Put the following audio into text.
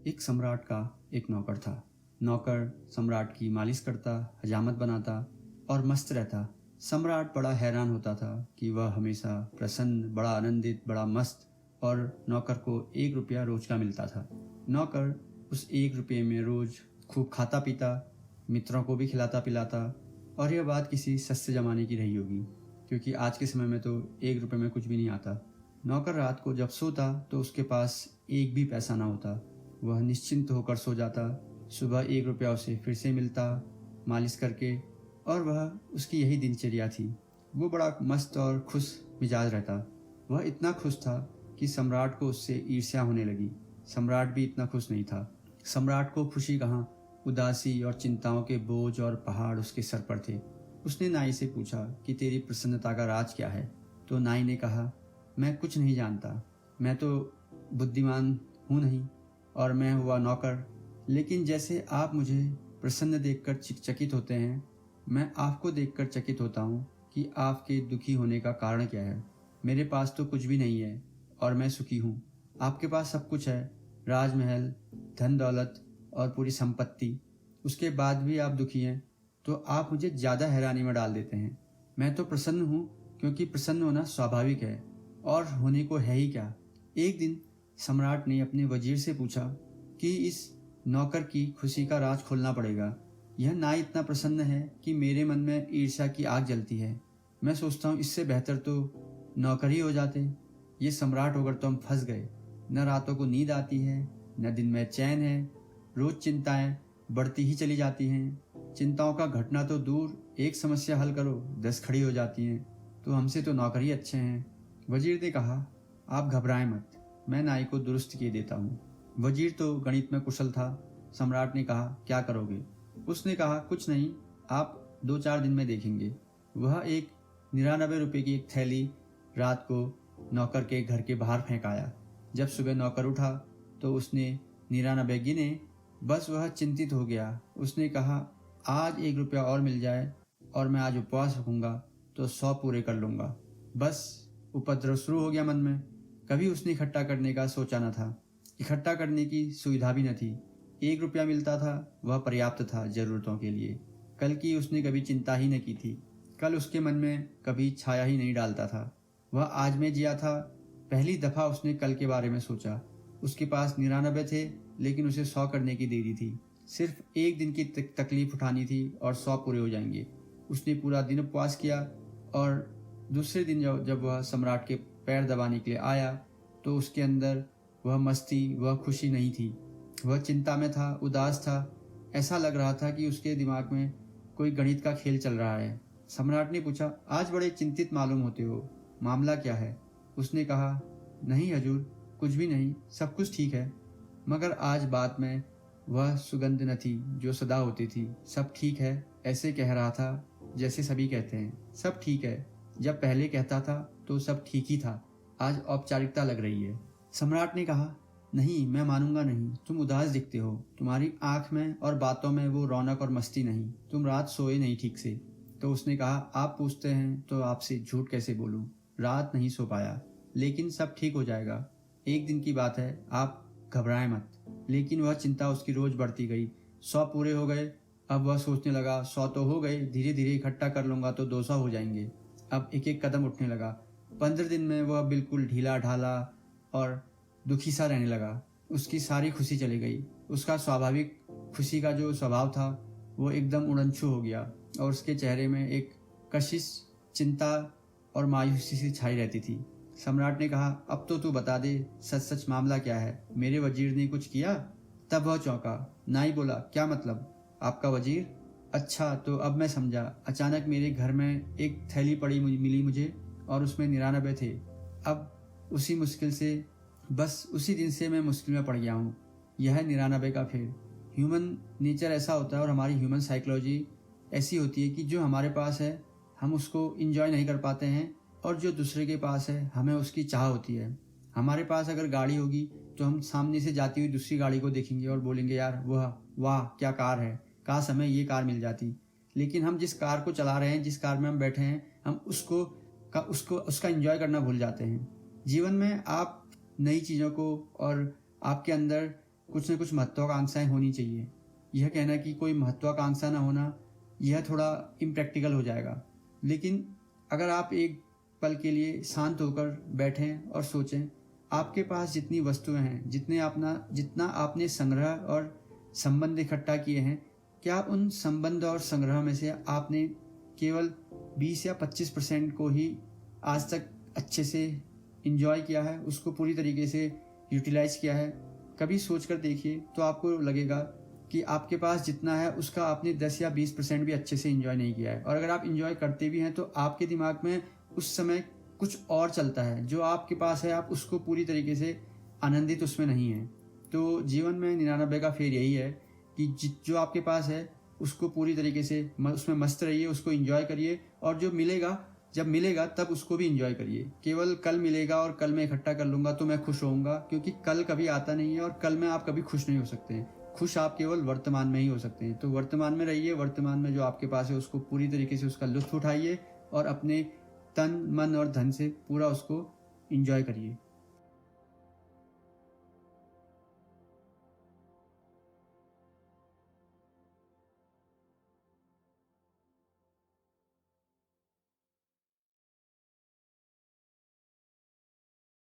एक सम्राट का एक नौकर था। नौकर सम्राट की मालिश करता, हजामत बनाता और मस्त रहता। सम्राट बड़ा हैरान होता था कि वह हमेशा प्रसन्न, बड़ा आनंदित, बड़ा मस्त, और नौकर को 1 रुपया रोज का मिलता था। नौकर उस 1 रुपये में रोज खूब खाता पीता, मित्रों को भी खिलाता पिलाता। और यह बात किसी सस्ते जमाने की रही होगी, क्योंकि आज के समय में तो 1 रुपये में कुछ भी नहीं आता। नौकर रात को जब सोता तो उसके पास एक भी पैसा ना होता। वह निश्चिंत होकर सो जाता। सुबह 1 रुपया उसे फिर से मिलता मालिश करके, और वह उसकी यही दिनचर्या थी। वो बड़ा मस्त और खुश मिजाज रहता। वह इतना खुश था कि सम्राट को उससे ईर्ष्या होने लगी। सम्राट भी इतना खुश नहीं था। सम्राट को खुशी कहाँ, उदासी और चिंताओं के बोझ और पहाड़ उसके सर पर थे। उसने नाई से पूछा कि तेरी प्रसन्नता का राज क्या है। तो नाई ने कहा, मैं कुछ नहीं जानता, मैं तो बुद्धिमान हूँ नहीं, और मैं हुआ नौकर। लेकिन जैसे आप मुझे प्रसन्न देखकर चकित होते हैं, मैं आपको देखकर चकित होता हूँ कि आपके दुखी होने का कारण क्या है। मेरे पास तो कुछ भी नहीं है और मैं सुखी हूँ। आपके पास सब कुछ है, राजमहल, धन दौलत और पूरी संपत्ति। उसके बाद भी आप दुखी हैं, तो आप मुझे ज़्यादा हैरानी में डाल देते हैं। मैं तो प्रसन्न हूँ, क्योंकि प्रसन्न होना स्वाभाविक है, और होने को है ही क्या। एक दिन सम्राट ने अपने वजीर से पूछा कि इस नौकर की खुशी का राज खोलना पड़ेगा। यह नाई इतना प्रसन्न है कि मेरे मन में ईर्ष्या की आग जलती है। मैं सोचता हूँ इससे बेहतर तो नौकर ही हो जाते। ये सम्राट होकर तो हम फंस गए। न रातों को नींद आती है, न दिन में चैन है। रोज चिंताएं बढ़ती ही चली जाती हैं। चिंताओं का घटना तो दूर, एक समस्या हल करो 10 खड़ी हो जाती हैं। तो हमसे तो नौकर ही अच्छे हैं। वजीर ने कहा, आप घबराएं मत, मैं नाई को दुरुस्त किए देता हूँ। वजीर तो गणित में कुशल था। सम्राट ने कहा, क्या करोगे? उसने कहा, कुछ नहीं, आप 2-4 दिन में देखेंगे। वह एक 99 रुपये की एक थैली रात को नौकर के घर के बाहर फेंक आया। जब सुबह नौकर उठा तो उसने 99 गिने। बस वह चिंतित हो गया। उसने कहा, आज 1 रुपया और मिल जाए और मैं आज उपवास रखूंगा तो 100 पूरे कर लूंगा। बस उपद्रव शुरू हो गया मन में। कभी उसने इकट्ठा करने का सोचा न था। इकट्ठा करने की सुविधा भी न थी। 1 रुपया मिलता था, वह पर्याप्त था जरूरतों के लिए। कल की उसने कभी चिंता ही न की थी। कल उसके मन में कभी छाया ही नहीं डालता था। वह आज में जिया था। पहली दफा उसने कल के बारे में सोचा। उसके पास 99 थे, लेकिन उसे 100 करने की देरी थी। सिर्फ एक दिन की तकलीफ उठानी थी और 100 पूरे हो जाएंगे। उसने पूरा दिन उपवास किया, और दूसरे दिन जब वह सम्राट के पैर दबाने के लिए आया तो उसके अंदर वह मस्ती, वह खुशी नहीं थी। वह चिंता में था, उदास था। ऐसा लग रहा था कि उसके दिमाग में कोई गणित का खेल चल रहा है। सम्राट ने पूछा, आज बड़े चिंतित मालूम होते हो, मामला क्या है? उसने कहा, नहीं हजूर, कुछ भी नहीं, सब कुछ ठीक है। मगर आज बात में वह सुगंध न थी जो सदा होती थी। सब ठीक है ऐसे कह रहा था जैसे सभी कहते हैं। सब ठीक है, जब पहले कहता था तो सब ठीक ही था। आज औपचारिकता लग रही है। सम्राट ने कहा, नहीं, मैं मानूंगा नहीं। तुम उदास दिखते हो। तुम्हारी आंख में और बातों में वो रौनक और मस्ती नहीं। तुम रात सोए नहीं ठीक से। तो उसने कहा, आप पूछते हैं तो आपसे झूठ कैसे बोलूं। रात नहीं सो पाया, लेकिन सब ठीक हो जाएगा। एक दिन की बात है, आप घबराएं मत। लेकिन वह चिंता उसकी रोज बढ़ती गई। 100 पूरे हो गए। अब वह सोचने लगा, 100 तो हो गए, धीरे धीरे इकट्ठा कर लूंगा तो 200 हो जाएंगे। अब एक एक कदम उठने लगा। 15 दिन में वह बिल्कुल ढीला ढाला और दुखी सा रहने लगा। उसकी सारी खुशी चली गई। उसका स्वाभाविक खुशी का जो स्वभाव था वो एकदम उड़नछू हो गया, और उसके चेहरे में एक कशिश, चिंता और मायूसी सी छाई रहती थी। सम्राट ने कहा, अब तो तू बता दे, सच सच मामला क्या है? मेरे वजीर ने कुछ किया? तब वह चौंका। नाई बोला, क्या मतलब? आपका वजीर? अच्छा, तो अब मैं समझा। अचानक मेरे घर में एक थैली पड़ी मिली मुझे, और उसमें 99 थे। अब उसी मुश्किल से, बस उसी दिन से मैं मुश्किल में पड़ गया हूँ। यह है 99 का फेर। ह्यूमन नेचर ऐसा होता है, और हमारी ह्यूमन साइकोलॉजी ऐसी होती है कि जो हमारे पास है हम उसको इंजॉय नहीं कर पाते हैं, और जो दूसरे के पास है हमें उसकी चाह होती है। हमारे पास अगर गाड़ी होगी तो हम सामने से जाती हुई दूसरी गाड़ी को देखेंगे और बोलेंगे, यार वह वाह क्या कार है, काश हमें ये कार मिल जाती। लेकिन हम जिस कार को चला रहे हैं, जिस कार में हम बैठे हैं, हम उसका एंजॉय करना भूल जाते हैं। जीवन में आप नई चीज़ों को, और आपके अंदर कुछ न कुछ महत्वाकांक्षाएं होनी चाहिए। यह कहना कि कोई महत्वाकांक्षा ना होना, यह थोड़ा इम्प्रैक्टिकल हो जाएगा। लेकिन अगर आप एक पल के लिए शांत होकर बैठें और सोचें, आपके पास जितनी वस्तुएं हैं, जितना आपने संग्रह और संबंध इकट्ठा किए हैं, क्या उन संबंध और संग्रह में से आपने केवल 20 या 25% को ही आज तक अच्छे से इंजॉय किया है, उसको पूरी तरीके से यूटिलाइज किया है? कभी सोच कर देखिए तो आपको लगेगा कि आपके पास जितना है उसका आपने 10 या 20% भी अच्छे से इंजॉय नहीं किया है। और अगर आप इंजॉय करते भी हैं तो आपके दिमाग में उस समय कुछ और चलता है, जो आपके पास है आप उसको पूरी तरीके से आनंदित उसमें नहीं है। तो जीवन में 99 का फेर यही है कि जो आपके पास है उसको पूरी तरीके से उसमें मस्त रहिए, उसको इंजॉय करिए, और जो मिलेगा जब मिलेगा तब उसको भी इंजॉय करिए। केवल कल मिलेगा और कल मैं इकट्ठा कर लूँगा तो मैं खुश होऊंगा, क्योंकि कल कभी आता नहीं है और कल में आप कभी खुश नहीं हो सकते हैं। खुश आप केवल वर्तमान में ही हो सकते हैं। तो वर्तमान में रहिए, वर्तमान में जो आपके पास है उसको पूरी तरीके से उसका लुत्फ उठाइए और अपने तन मन और धन से पूरा उसको इंजॉय करिए।